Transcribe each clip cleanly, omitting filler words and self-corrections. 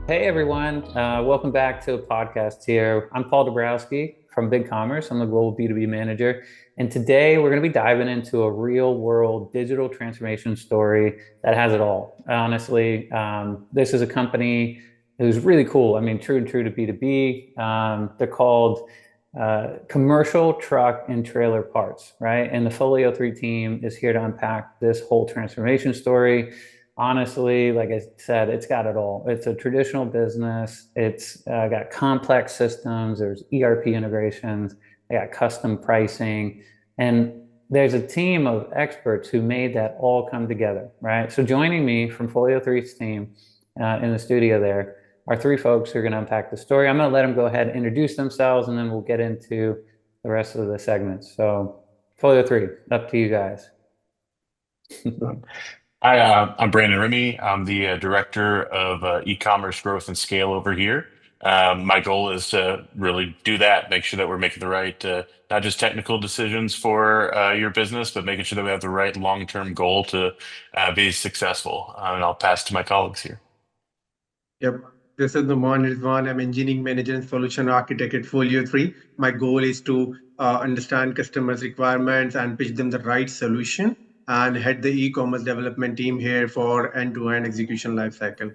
Hey everyone, welcome back to the podcast here. I'm Paul Dabrowski from BigCommerce. I'm the global B2B manager. And today we're going to be diving into a real world digital transformation story that has it all. Honestly, this is a company who's really cool. I mean, true and true to B2B. They're called commercial truck and trailer parts, right? And the Folio3 team is here to unpack this whole transformation story. Honestly, like I said, it's got it all. It's a traditional business. It's got complex systems. There's ERP integrations. They got custom pricing. And there's a team of experts who made that all come together, right? So joining me from Folio3's team in the studio there are three folks who are going to unpack the story. I'm going to let them go ahead and introduce themselves, and then we'll get into the rest of the segments. So Folio3, up to you guys. Hi, I'm Brandon Remy. I'm the director of e-commerce growth and scale over here. My goal is to really do that, make sure that we're making the right, not just technical decisions for your business, but making sure that we have the right long-term goal to be successful. And I'll pass to my colleagues here. Yep. This is Numan Rizwan. I'm engineering manager and solution architect at Folio3. My goal is to understand customers' requirements and pitch them the right solution and head the e-commerce development team here for end-to-end execution lifecycle.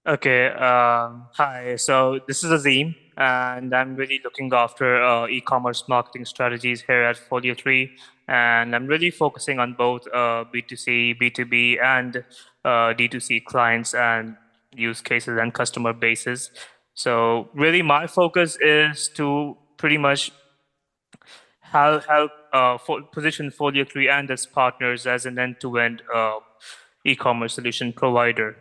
Okay, hi. So this is Azim, and I'm really looking after e-commerce marketing strategies here at Folio3, and I'm really focusing on both B2C, B2B, and D2C clients and use cases and customer bases. So really, my focus is to pretty much help position Folio3 and its partners as an end-to-end e-commerce solution provider.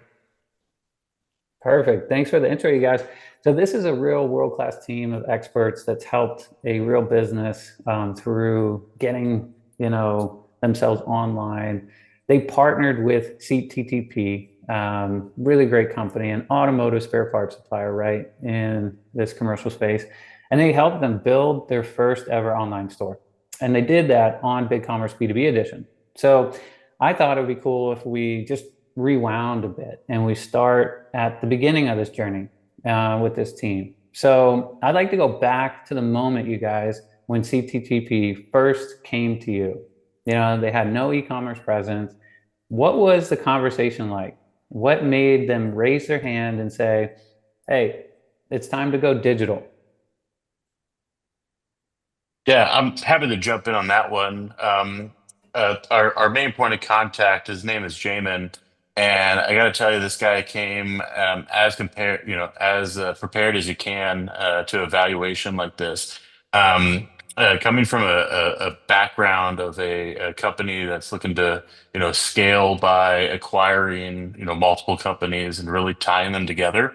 Perfect. Thanks for the intro, you guys. So this is a real world-class team of experts that's helped a real business through getting, themselves online. They partnered with CTTP, really great company, an automotive spare parts supplier, right, in this commercial space. And they helped them build their first ever online store. And they did that on BigCommerce B2B Edition. So I thought it would be cool if we just rewound a bit and we start at the beginning of this journey with this team. So I'd like to go back to the moment, you guys, when CTTP first came to you. They had no e-commerce presence. What was the conversation like? What made them raise their hand and say, hey, it's time to go digital? Yeah, I'm happy to jump in on that one. Our main point of contact, his name is Jamin, and I got to tell you, this guy came as prepared as you can to evaluation like this. Coming from a background of a company that's looking to scale by acquiring multiple companies and really tying them together.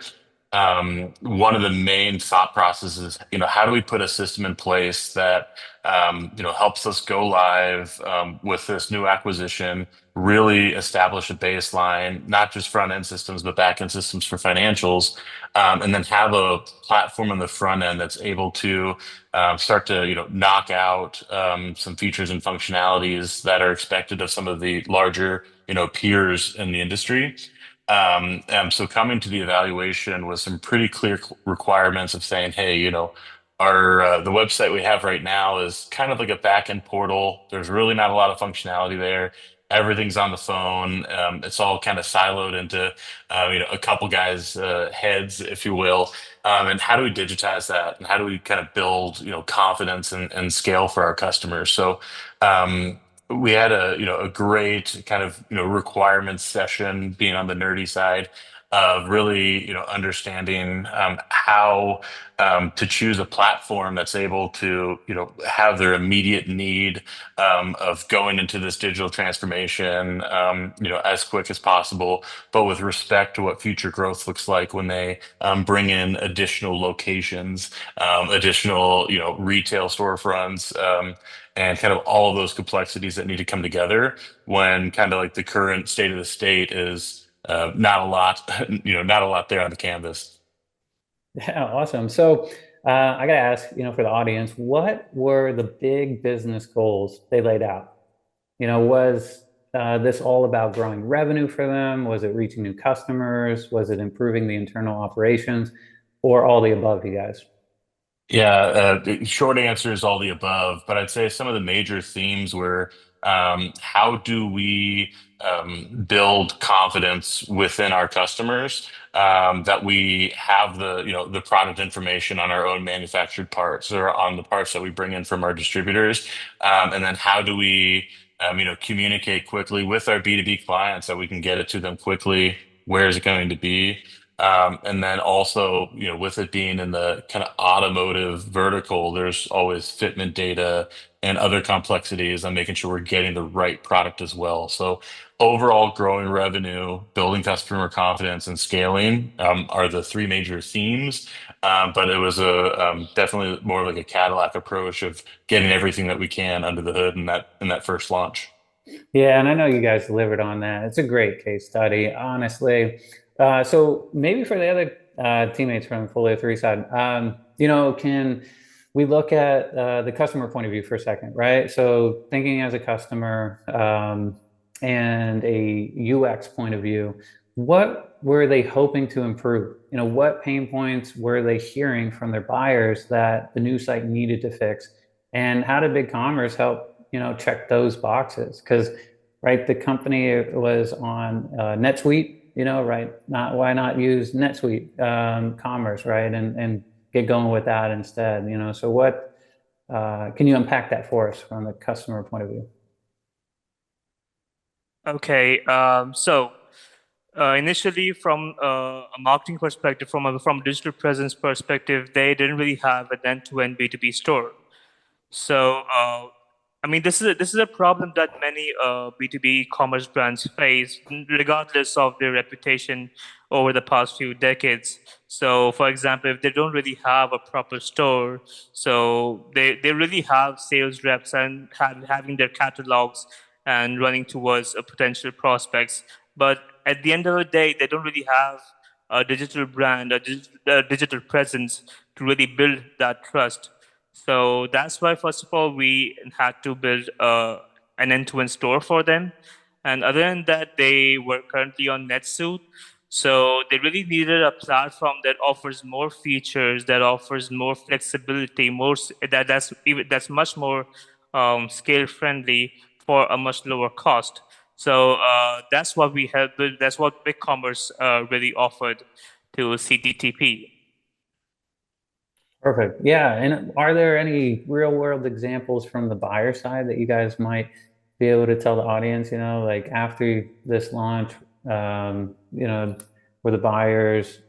One of the main thought processes, how do we put a system in place that, helps us go live with this new acquisition, really establish a baseline, not just front end systems, but back end systems for financials, and then have a platform on the front end that's able to start to, knock out some features and functionalities that are expected of some of the larger, peers in the industry. So coming to the evaluation with some pretty clear requirements of saying, hey, our the website we have right now is kind of like a back-end portal. There's really not a lot of functionality there. Everything's on the phone. It's all kind of siloed into a couple guys' heads, if you will. And how do we digitize that? And how do we kind of build confidence and scale for our customers? So we had a great kind of requirements session, being on the nerdy side of really understanding how to choose a platform that's able to have their immediate need of going into this digital transformation as quick as possible, but with respect to what future growth looks like when they bring in additional locations, additional retail storefronts, and kind of all of those complexities that need to come together when kind of like the current state of the state is not a lot, not a lot there on the canvas. Yeah, awesome. So I got to ask, for the audience, what were the big business goals they laid out? Was this all about growing revenue for them? Was it reaching new customers? Was it improving the internal operations, or all the above, you guys? Yeah, the short answer is all the above, but I'd say some of the major themes were how do we build confidence within our customers that we have the product information on our own manufactured parts or on the parts that we bring in from our distributors, and then how do we communicate quickly with our B2B clients that we can get it to them quickly. Where is it going to be? And then also, with it being in the kind of automotive vertical, there's always fitment data and other complexities on making sure we're getting the right product as well. So overall, growing revenue, building customer confidence, and scaling are the three major themes. But it was definitely more like a Cadillac approach of getting everything that we can under the hood in that first launch. Yeah, and I know you guys delivered on that. It's a great case study, honestly. So maybe for the other teammates from Folio3 side, can we look at the customer point of view for a second, right? So thinking as a customer and a UX point of view, what were they hoping to improve? What pain points were they hearing from their buyers that the new site needed to fix? And how did BigCommerce help, check those boxes? Because, right, the company was on NetSuite, right? Why not use NetSuite commerce, right? And get going with that instead, So what can you unpack that for us from the customer point of view? Okay, so initially, from a marketing perspective, from a digital presence perspective, they didn't really have an end-to-end B2B store. So, this is a problem that many B2B commerce brands face, regardless of their reputation over the past few decades. So, for example, if they don't really have a proper store, so they really have sales reps and having their catalogs and running towards potential prospects. But at the end of the day, they don't really have a digital brand, a digital presence to really build that trust. So that's why, first of all, we had to build an end-to-end store for them. And other than that, they were currently on NetSuite. So they really needed a platform that offers more features, that offers more flexibility, that's much more scale friendly for a much lower cost. So that's what we had built. That's what BigCommerce really offered to CTTP. Perfect. Yeah. And are there any real world examples from the buyer side that you guys might be able to tell the audience, like after this launch, were the buyers,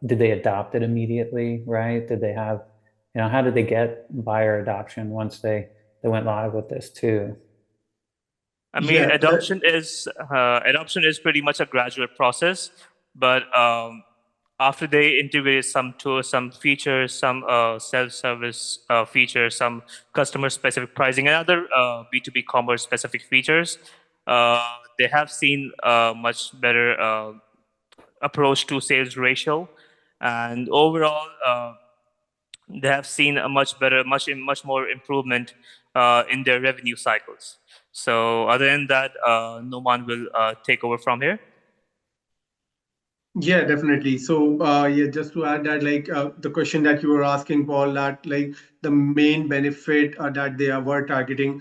did they adopt it immediately, right? Did they have, how did they get buyer adoption once they went live with this too? I mean, Yeah, adoption is pretty much a gradual process, but after they integrated some tools, some features, some self-service features, some customer-specific pricing, and other B2B commerce specific features, they have seen a much better approach to sales ratio, and overall, they have seen a much better, much more improvement in their revenue cycles. So, other than that, Noman will take over from here. yeah, definitely. So, yeah, just to add that, like the question that you were asking, Paul, that like the main benefit that were targeting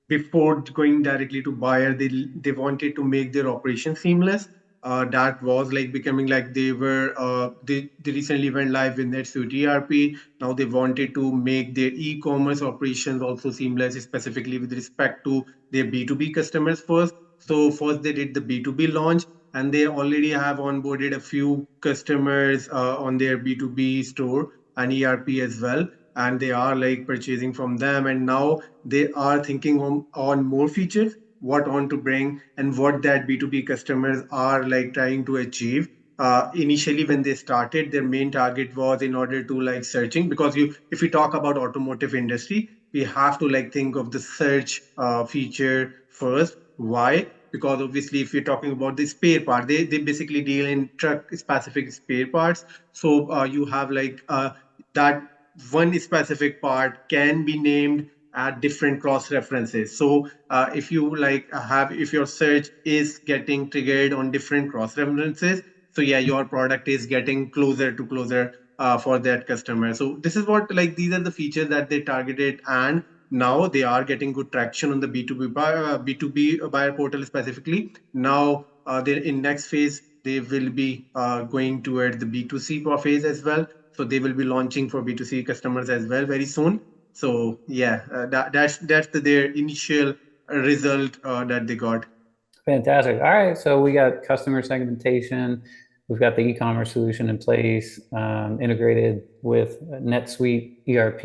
before going directly to buyer, they wanted to make their operation seamless. That was like becoming like they recently went live with NetSuite ERP. Now they wanted to make their e-commerce operations also seamless, specifically with respect to their B2B customers first. So first they did the B2B launch, and they already have onboarded a few customers on their B2B store and ERP as well. And they are like purchasing from them. And now they are thinking on more features, what on to bring, and what that B2B customers are like trying to achieve. Initially, when they started, their main target was in order to like searching, because if we talk about automotive industry, we have to like think of the search feature first. Why? Because obviously, if you're talking about the spare part, they basically deal in truck specific spare parts. So you have like that one specific part can be named add different cross references. So if you if your search is getting triggered on different cross references, so yeah, your product is getting closer to closer for that customer. So this is what, like, these are the features that they targeted, and now they are getting good traction on the B2B buyer portal specifically. Now they're in next phase, they will be going toward the B2C phase as well. So they will be launching for B2C customers as well very soon. So yeah, that's their initial result that they got. Fantastic. All right. So we got customer segmentation. We've got the e-commerce solution in place, integrated with NetSuite ERP.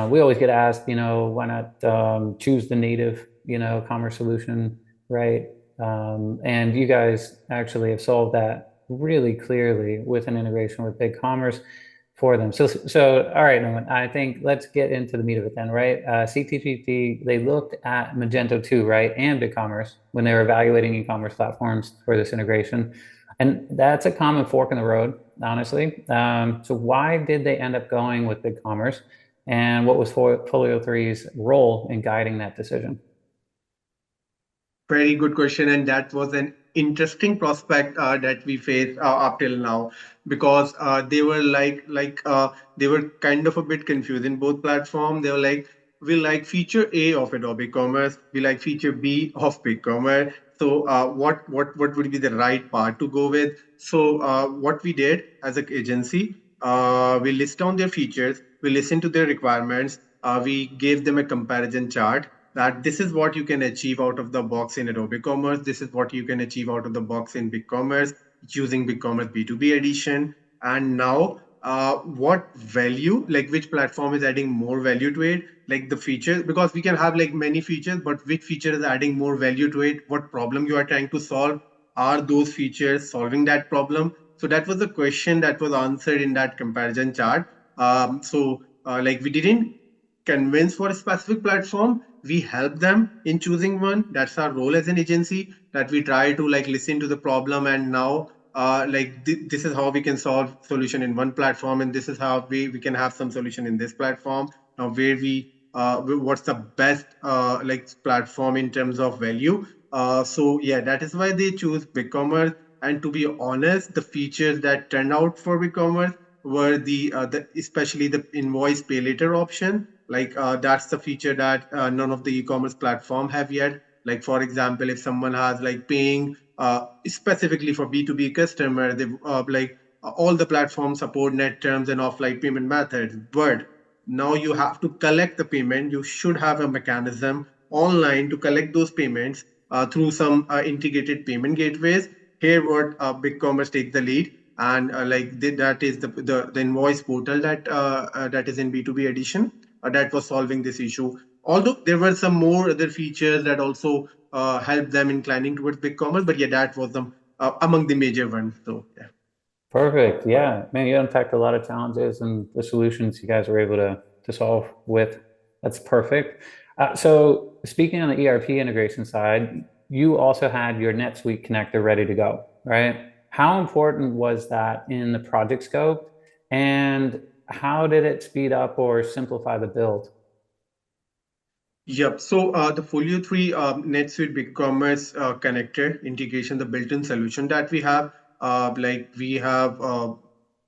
We always get asked, why not choose the native, commerce solution, right? And you guys actually have solved that really clearly with an integration with BigCommerce for them. So all right, Norman, I think let's get into the meat of it then, right? CTTP, they looked at Magento 2, right, and BigCommerce when they were evaluating e-commerce platforms for this integration. And that's a common fork in the road, honestly. So why did they end up going with BigCommerce? And what was Folio3's role in guiding that decision? Very good question, and that was an interesting prospect that we faced up till now, because they were they were kind of a bit confused in both platforms. They were like, we like feature A of Adobe Commerce, we like feature B of BigCommerce. So what would be the right part to go with? So what we did as an agency, we list down their features, we listen to their requirements, we gave them a comparison chart that this is what you can achieve out of the box in Adobe Commerce. This is what you can achieve out of the box in BigCommerce using BigCommerce B2B Edition. And now, what value, like which platform is adding more value to it, like the features, because we can have like many features, but which feature is adding more value to it, what problem you are trying to solve, are those features solving that problem? So that was the question that was answered in that comparison chart. Like we didn't convince for a specific platform, we help them in choosing one. That's our role as an agency, that we try to like listen to the problem, and now this is how we can solve solution in one platform, and this is how we can have some solution in this platform. Now where what's the best platform in terms of value. So yeah, that is why they choose BigCommerce. And to be honest, the features that turned out for BigCommerce were the especially the invoice pay later option. That's the feature that none of the e-commerce platform have yet. Like for example, if someone has like paying specifically for B2B customer, they all the platforms support net terms and offline payment methods, but now you have to collect the payment. You should have a mechanism online to collect those payments through some integrated payment gateways. Here, what BigCommerce takes the lead, and that is the invoice portal that is in B2B Edition that was solving this issue. Although there were some more other features that also helped them inclining towards BigCommerce, but yeah, that was among the major ones. So yeah. Perfect. Yeah, man, you unpacked a lot of challenges and the solutions you guys were able to solve with. That's perfect. So speaking on the ERP integration side, you also had your NetSuite connector ready to go, right? How important was that in the project scope, and how did it speed up or simplify the build? Yep. So the Folio3 NetSuite BigCommerce connector integration, the built-in solution that we have, we have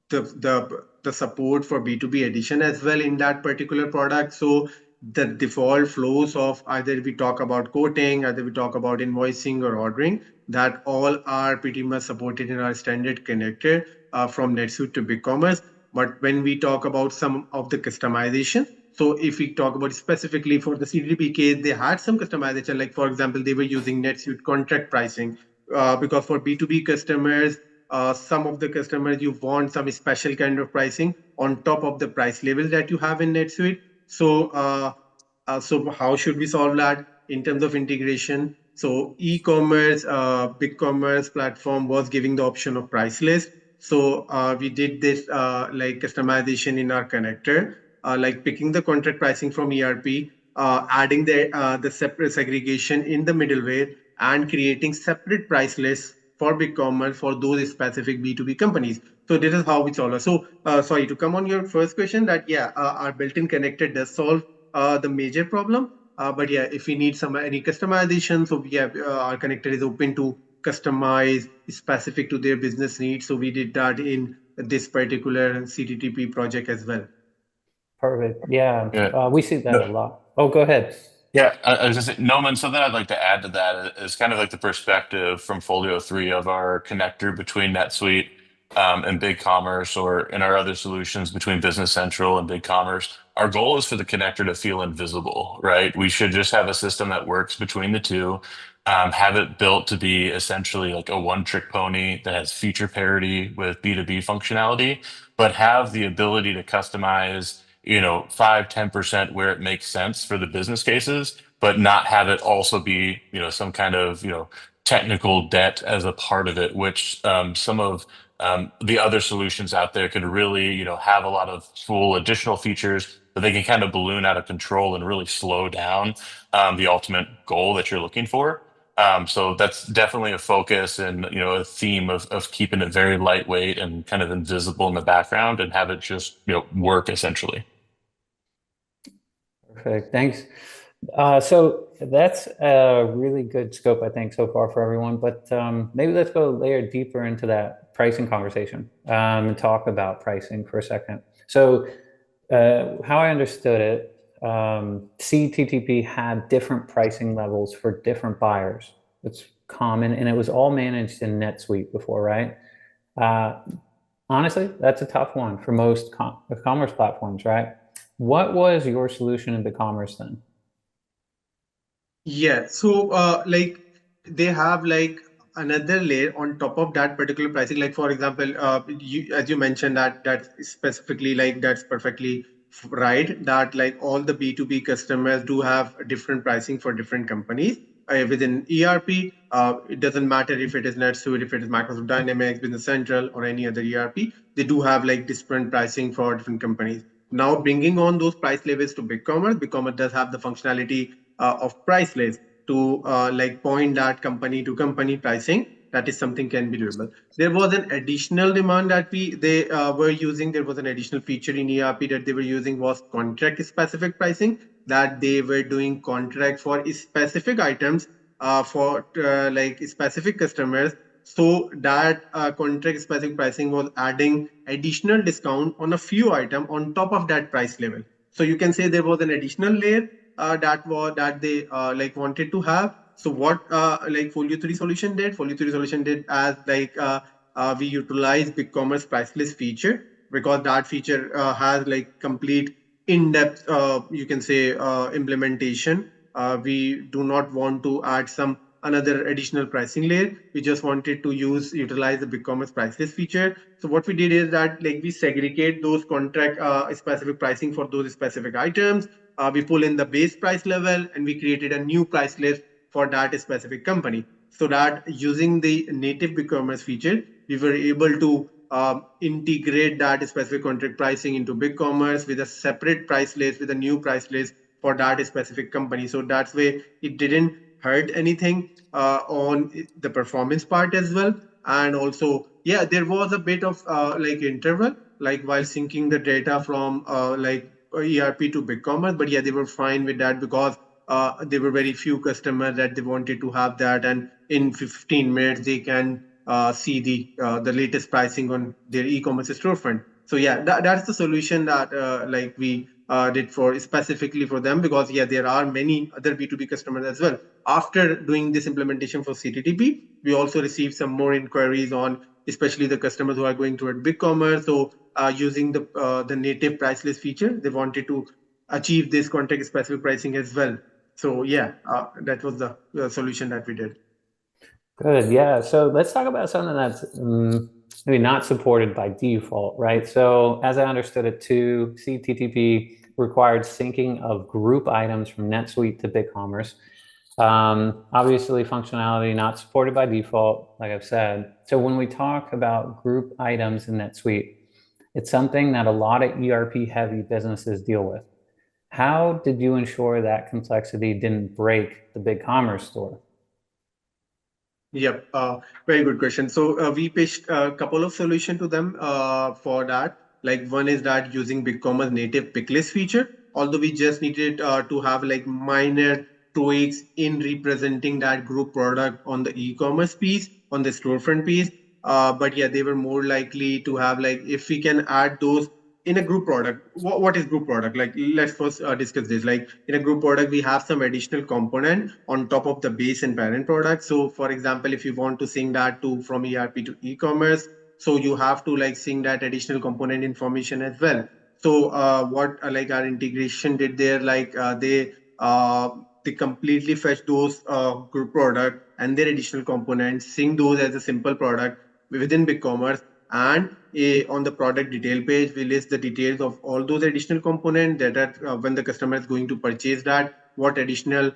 the support for B2B Edition as well in that particular product. So the default flows of either we talk about quoting, either we talk about invoicing or ordering, that all are pretty much supported in our standard connector from NetSuite to BigCommerce. But when we talk about some of the customization, so if we talk about specifically for the CTTP case, they had some customization. Like for example, they were using NetSuite contract pricing because for B2B customers, some of the customers you want some special kind of pricing on top of the price level that you have in NetSuite. So how should we solve that in terms of integration? So e-commerce, BigCommerce platform was giving the option of price list. So we did this customization in our connector, like picking the contract pricing from ERP, adding the separate segregation in the middleware, and creating separate price lists for BigCommerce for those specific B2B companies. So this is how we solve it. So sorry, to come on your first question, that yeah, our built-in connector does solve the major problem. But yeah, if we need any customization, so we have our connector is open to customize specific to their business needs. So we did that in this particular CTTP project as well. Perfect. Yeah, Yeah. we see that a lot. Oh, go ahead. Yeah, I was just saying, Noman, something I'd like to add to that is kind of like the perspective from Folio3 of our connector between NetSuite and BigCommerce, or in our other solutions between Business Central and BigCommerce. Our goal is for the connector to feel invisible, right? We should just have a system that works between the two, have it built to be essentially like a one-trick pony that has feature parity with B2B functionality, but have the ability to customize 5-10% where it makes sense for the business cases, but not have it also be some kind of technical debt as a part of it, which some of the other solutions out there could really have a lot of cool additional features that they can kind of balloon out of control and really slow down the ultimate goal that you're looking for. So that's definitely a focus and a theme of keeping it very lightweight and kind of invisible in the background and have it just work essentially. Perfect. Thanks. So that's a really good scope, I think, so far for everyone. But maybe let's go a layer deeper into that pricing conversation and talk about pricing for a second. So how I understood it, CTTP had different pricing levels for different buyers. It's common, and it was all managed in NetSuite before, right? Honestly, that's a tough one for most commerce platforms, right? What was your solution in BigCommerce then? Yeah, so like they have like another layer on top of that particular pricing. Like for example, as you mentioned that's specifically like that's perfectly right. That like all the B2B customers do have different pricing for different companies within ERP. It doesn't matter if it is NetSuite, if it is Microsoft Dynamics, Business Central, or any other ERP. They do have like different pricing for different companies. Now bringing on those price levels to BigCommerce does have the functionality of price list to like point that company to company pricing. That is something can be doable. There was an additional demand that they were using. There was an additional feature in ERP that they were using was contract specific pricing, that they were doing contract for specific items for like specific customers. So that contract specific pricing was adding additional discount on a few items on top of that price level. So you can say there was an additional layer that they like wanted to have. So what like Folio3 solution did? Folio3 solution did as like we utilize BigCommerce price list feature, because that feature has like complete in-depth you can say implementation. We do not want to add some another additional pricing layer. We just wanted to utilize the BigCommerce price list feature. So what we did is that like we segregate those contract specific pricing for those specific items. We pull in the base price level and we created a new price list for that specific company. So that using the native BigCommerce feature, we were able to integrate that specific contract pricing into BigCommerce with a separate price list, with a new price list for that specific company. So that's way it didn't hurt anything on the performance part as well. And also, yeah, there was a bit of like interval, like while syncing the data from like ERP to BigCommerce, but yeah, they were fine with that because there were very few customers that they wanted to have that, and in 15 minutes they can see the latest pricing on their e-commerce storefront. So yeah, that's the solution that like we did for specifically for them, because yeah, there are many other B2B customers as well. After doing this implementation for CTTP, we also received some more inquiries on especially the customers who are going toward BigCommerce. So using the native price list feature, they wanted to achieve this context specific pricing as well. So yeah, that was the solution that we did. Good. Yeah. So let's talk about something that's maybe not supported by default, right? So as I understood it too, CTTP required syncing of group items from NetSuite to BigCommerce. Obviously, functionality not supported by default, like I've said. So when we talk about group items in NetSuite, it's something that a lot of ERP-heavy businesses deal with. How did you ensure that complexity didn't break the BigCommerce store? Yep, very good question. So we pitched a couple of solutions to them for that. Like one is that using BigCommerce native picklist feature. although we just needed to have like minor tweaks in representing that group product on the e-commerce piece, on the storefront piece. But yeah, they were more likely to have like, if we can add those in a group product. What is group product? Like, let's first discuss this. Like in a group product, we have some additional component on top of the base and parent product. So for example, if you want to sync that to from ERP to e-commerce, so you have to like sync that additional component information as well. So what like our integration did there, like they completely fetch those group product and their additional components, sync those as a simple product within BigCommerce, and on the product detail page, we list the details of all those additional components that are when the customer is going to purchase that, what additional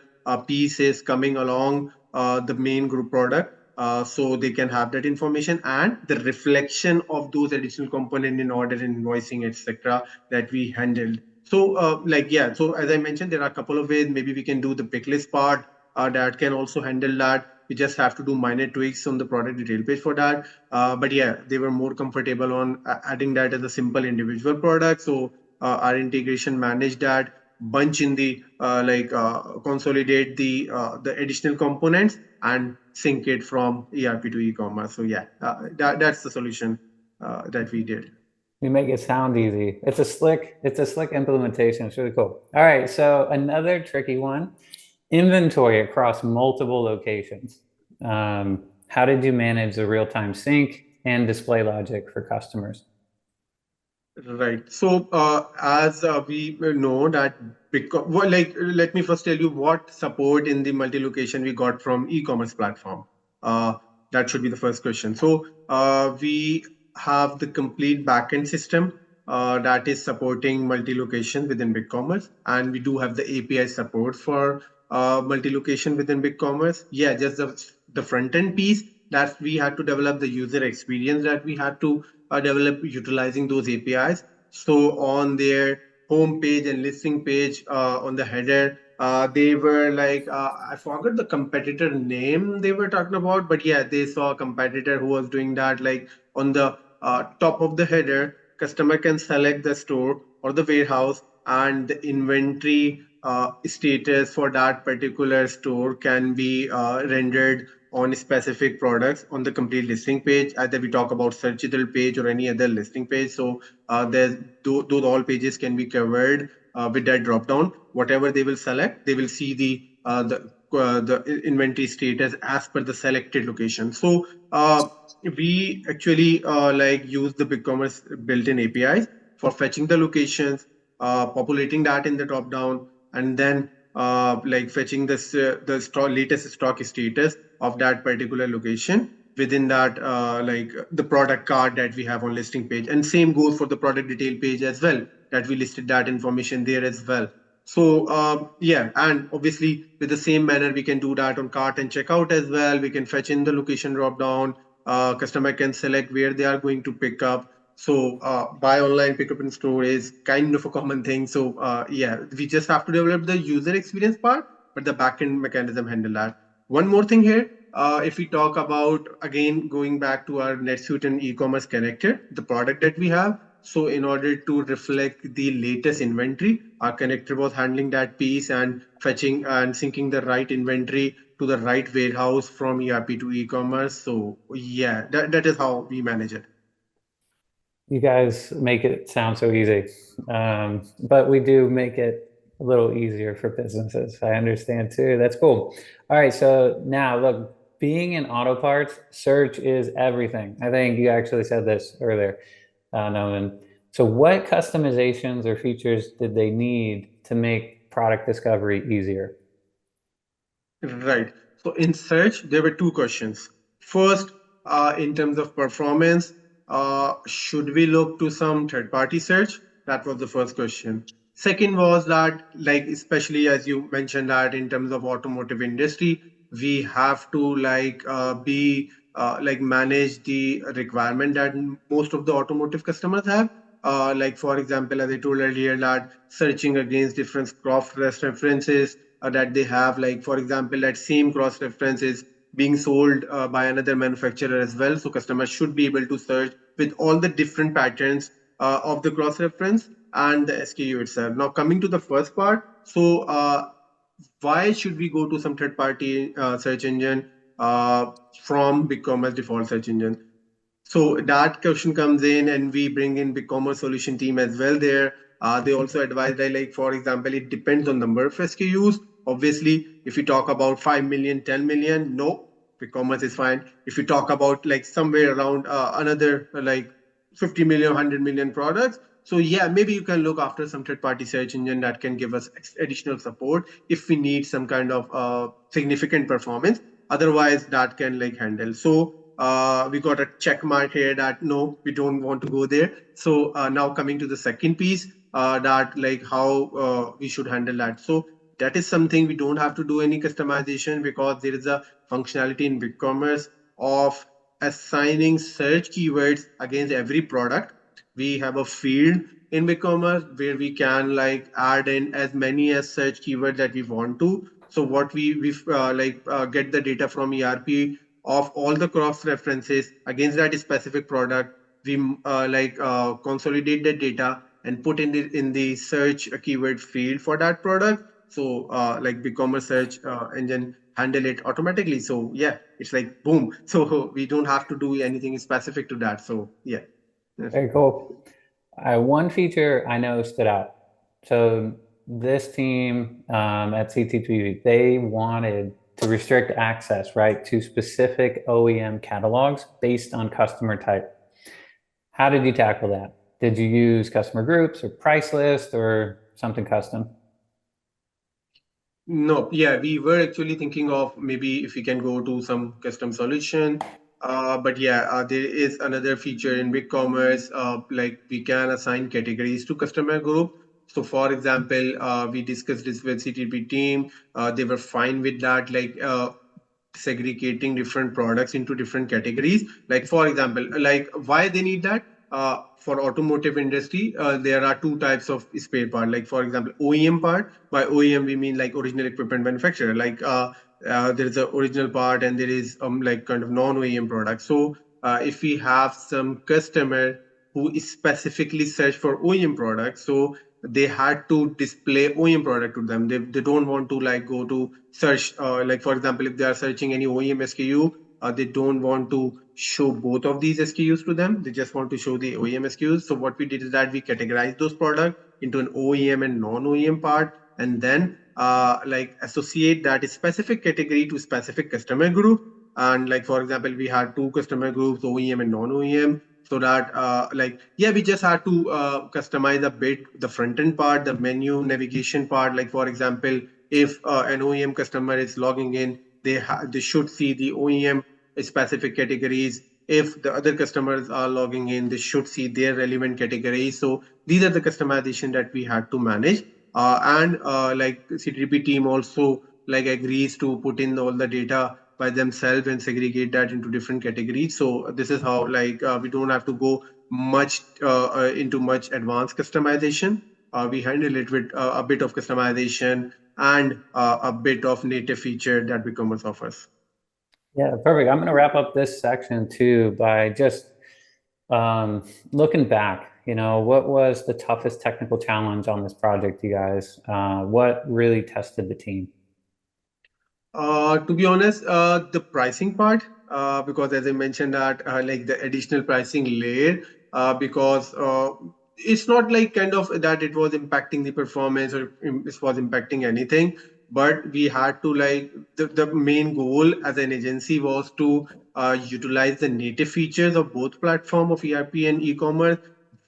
piece is coming along the main group product. So they can have that information and the reflection of those additional component in order invoicing, etc., that we handled. So like, yeah, so as I mentioned, there are a couple of ways. Maybe we can do the pick list part that can also handle that. We just have to do minor tweaks on the product detail page for that. But yeah, they were more comfortable on adding that as a simple individual product. So our integration managed that, bunch in the consolidate the additional components and sync it from ERP to e-commerce. So yeah, that's the solution that we did. You make it sound easy. It's a slick implementation. It's really cool. All right, so another tricky one, inventory across multiple locations. How did you manage the real-time sync and display logic for customers? Right. So as we know that, well, like, let me first tell you what support in the multi-location we got from e-commerce platform. That should be the first question. So we have the complete backend system that is supporting multi-location within BigCommerce, and we do have the API support for multi-location within BigCommerce. Yeah, just the front end piece that we had to develop, the user experience that we had to develop utilizing those APIs. So on their home page and listing page, on the header, they were like, I forgot the competitor name they were talking about, but yeah, they saw a competitor who was doing that. Like on the top of the header, customer can select the store or the warehouse, and the inventory status for that particular store can be rendered on specific products on the complete listing page. Either we talk about searchable page or any other listing page. So there's those all pages can be covered with that drop down. Whatever they will select, they will see the inventory status as per the selected location. So we actually like use the BigCommerce built-in APIs for fetching the locations, populating that in the drop down, and then like fetching the latest stock status of that particular location within that like the product card that we have on listing page. And same goes for the product detail page as well, that we listed that information there as well. So yeah, and obviously with the same manner we can do that on cart and checkout as well. We can fetch in the location drop down. Customer can select where they are going to pick up. So buy online, pick up in store is kind of a common thing. So yeah, we just have to develop the user experience part, but the backend mechanism handle that. One more thing here, if we talk about, again, going back to our NetSuite and e-commerce connector, the product that we have. So in order to reflect the latest inventory, our connector was handling that piece and fetching and syncing the right inventory to the right warehouse from ERP to e-commerce. So yeah, that is how we manage it. You guys make it sound so easy, but we do make it a little easier for businesses. I understand too. That's cool. All right, so now look, being in auto parts, search is everything. I think you actually said this earlier, Noman. So what customizations or features did they need to make product discovery easier? Right. So in search, there were two questions. First, in terms of performance, should we look to some third-party search? That was the first question. Second was that, like, especially as you mentioned that in terms of automotive industry, we have to be like manage the requirement that most of the automotive customers have. Like for example, as I told earlier, that searching against different cross references that they have, like for example, that same cross reference is being sold by another manufacturer as well. So customers should be able to search with all the different patterns of the cross reference and the SKU itself. Now, coming to the first part, so why should we go to some third-party search engine from BigCommerce default search engine? So that question comes in, and we bring in BigCommerce solution team as well there. They also advise that, like, for example, it depends on number of SKUs. Obviously, if you talk about 5 million, 10 million, no, BigCommerce is fine. If you talk about like somewhere around another like 50 million, 100 million products, so yeah, maybe you can look after some third-party search engine that can give us additional support if we need some kind of significant performance. Otherwise, that can like handle. So we got a check mark here that no, we don't want to go there. So now coming to the second piece, that like how we should handle that. So that is something we don't have to do any customization, because there is a functionality in BigCommerce of assigning search keywords against every product. We have a field in BigCommerce where we can like add in as many as search keywords that we want to. So what we get the data from ERP of all the cross references against that specific product. We consolidate the data and put in the search keyword field for that product. So like BigCommerce search engine handle it automatically. So yeah, it's like boom. So we don't have to do anything specific to that. So yeah. Very cool. One feature I know stood out. So this team at CTTP, they wanted to restrict access, right, to specific OEM catalogs based on customer type. How did you tackle that? Did you use customer groups or price list or something custom? No, yeah, we were actually thinking of maybe if we can go to some custom solution. But yeah, there is another feature in BigCommerce, like we can assign categories to customer group. So for example, we discussed this with CTP team. They were fine with that, like segregating different products into different categories. Like for example, like why they need that? For automotive industry, there are two types of spare part. Like for example, OEM part. By OEM, we mean like original equipment manufacturer. Like there is an original part and there is like kind of non-OEM product. So if we have some customer who specifically search for OEM products, so they had to display OEM product to them. They don't want to like go to search, like for example, if they are searching any OEM SKU, they don't want to show both of these SKUs to them. They just want to show the OEM SKUs. So what we did is that we categorized those products into an OEM and non-OEM part, and then like associate that specific category to specific customer group. And like for example, we had two customer groups, OEM and non-OEM. So that like yeah, we just had to customize a bit the front end part, the menu navigation part. Like for example, if an OEM customer is logging in, they should see the OEM specific categories. If the other customers are logging in, they should see their relevant categories. So these are the customization that we had to manage. And like CTP team also like agrees to put in all the data by themselves and segregate that into different categories. So this is how like we don't have to go much into much advanced customization. We handle it with a bit of customization and a bit of native feature that BigCommerce offers. Yeah, perfect. I'm going to wrap up this section too by just looking back. What was the toughest technical challenge on this project, you guys? What really tested the team? To be honest, the pricing part, because as I mentioned that like the additional pricing layer, because it's not like kind of that it was impacting the performance or it was impacting anything, but we had to like the main goal as an agency was to utilize the native features of both platform of ERP and e-commerce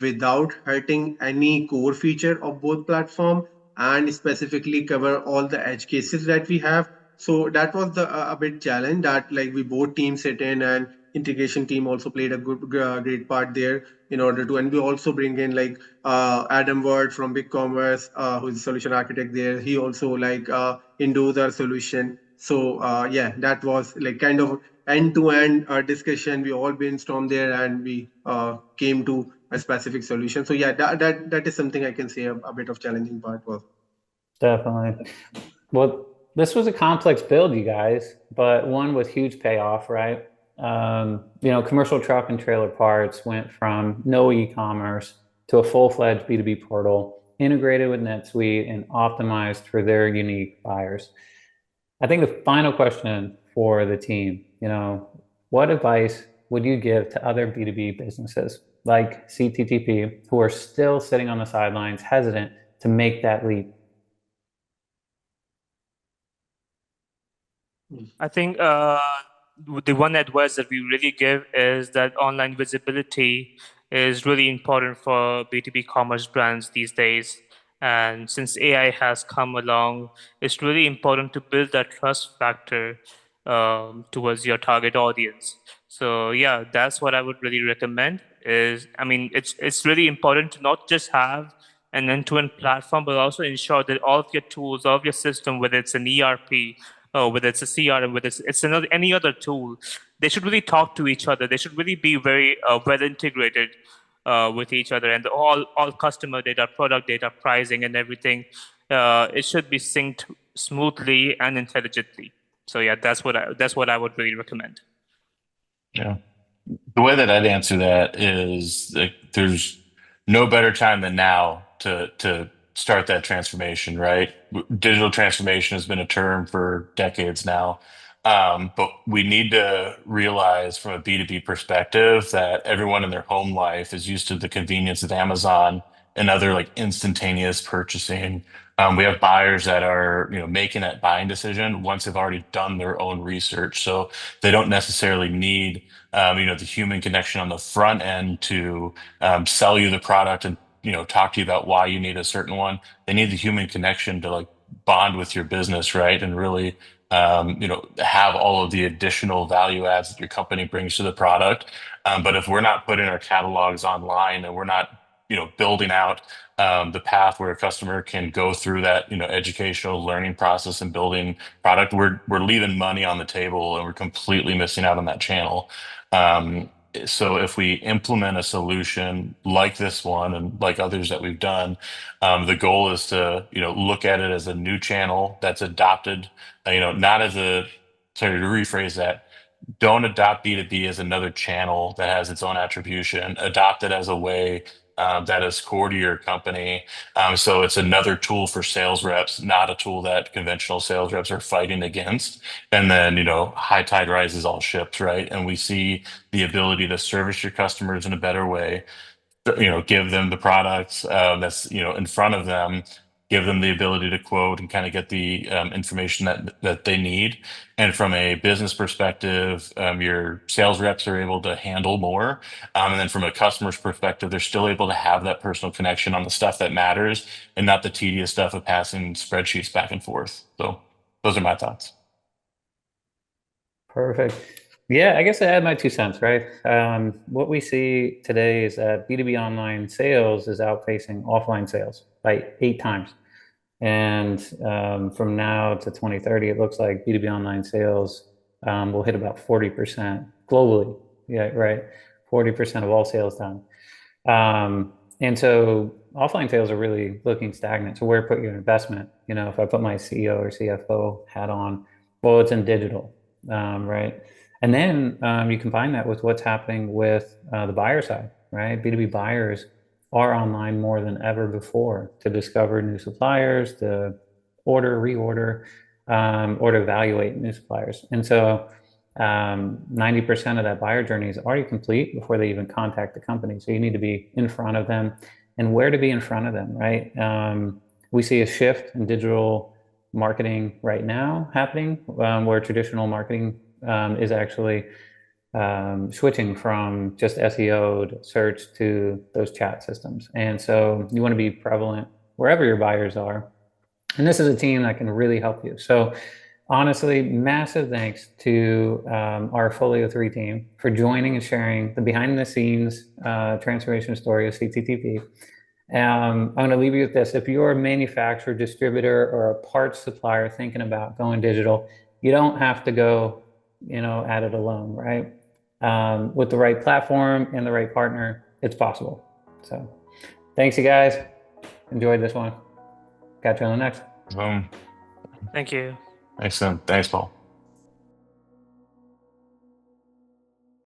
without hurting any core feature of both platform, and specifically cover all the edge cases that we have. So that was the a bit challenge that like we both teams sit in, and integration team also played a great part there in order to, and we also bring in like Adam Ward from BigCommerce, who's a solution architect there. He also like endorsed our solution. So yeah, that was like kind of end-to-end discussion. We all brainstormed there and we came to a specific solution. So yeah, that is something I can say a bit of challenging part was. Definitely. Well, this was a complex build, you guys, but one with huge payoff, right? Commercial truck and trailer parts went from no e-commerce to a full-fledged B2B portal integrated with NetSuite and optimized for their unique buyers. I think the final question for the team, what advice would you give to other B2B businesses like CTTP who are still sitting on the sidelines, hesitant to make that leap? I think the one advice that we really give is that online visibility is really important for B2B commerce brands these days. And since AI has come along, it's really important to build that trust factor towards your target audience. So yeah, that's what I would really recommend. It's really important to not just have an end-to-end platform, but also ensure that all of your tools, all of your system, whether it's an ERP, whether it's a CRM, whether it's any other tool, they should really talk to each other. They should really be very well integrated with each other, and all customer data, product data, pricing, and everything. It should be synced smoothly and intelligently. So yeah, that's what I would really recommend. Yeah. The way that I'd answer that is like, there's no better time than now to start that transformation, right? Digital transformation has been a term for decades now. But we need to realize from a B2B perspective that everyone in their home life is used to the convenience of Amazon and other like instantaneous purchasing. We have buyers that are, making that buying decision once they've already done their own research. So they don't necessarily need the human connection on the front end to sell you the product and talk to you about why you need a certain one. They need the human connection to like bond with your business, right, and really have all of the additional value adds that your company brings to the product. But if we're not putting our catalogs online and we're not building out the path where a customer can go through that educational learning process and building product, we're leaving money on the table and we're completely missing out on that channel. So if we implement a solution like this one and like others that we've done, the goal is to look at it as a new channel that's adopted, not as a, sorry to rephrase that, don't adopt B2B as another channel that has its own attribution. Adopt it as a way that is core to your company. So it's another tool for sales reps, not a tool that conventional sales reps are fighting against. And then, high tide rises all ships, right? And we see the ability to service your customers in a better way, give them the products that's in front of them, give them the ability to quote and kind of get the information that they need. And from a business perspective, your sales reps are able to handle more, and then from a customer's perspective, they're still able to have that personal connection on the stuff that matters and not the tedious stuff of passing spreadsheets back and forth. So those are my thoughts. Perfect. Yeah, I guess I add my 2 cents, right? What we see today is that B2B online sales is outpacing offline sales by 8 times. And from now to 2030, it looks like B2B online sales will hit about 40% globally. Yeah, right. 40% of all sales done. And so offline sales are really looking stagnant. So where put your investment? If I put my CEO or CFO hat on, well, it's in digital, right? And then you combine that with what's happening with the buyer side, right? B2B buyers are online more than ever before to discover new suppliers, to order, reorder, or to evaluate new suppliers. And so 90% of that buyer journey is already complete before they even contact the company. So you need to be in front of them. And where to be in front of them, right? We see a shift in digital marketing right now happening, where traditional marketing is actually switching from just SEO to search to those chat systems. And so you want to be prevalent wherever your buyers are. And this is a team that can really help you. So honestly, massive thanks to our Folio3 team for joining and sharing the behind the scenes transformation story of CTTP. I'm going to leave you with this. If you're a manufacturer, distributor, or a parts supplier thinking about going digital, you don't have to go, at it alone, right? With the right platform and the right partner, it's possible. So thanks, you guys. Enjoyed this one. Catch you on the next. Thank you. Excellent. Thanks, Paul.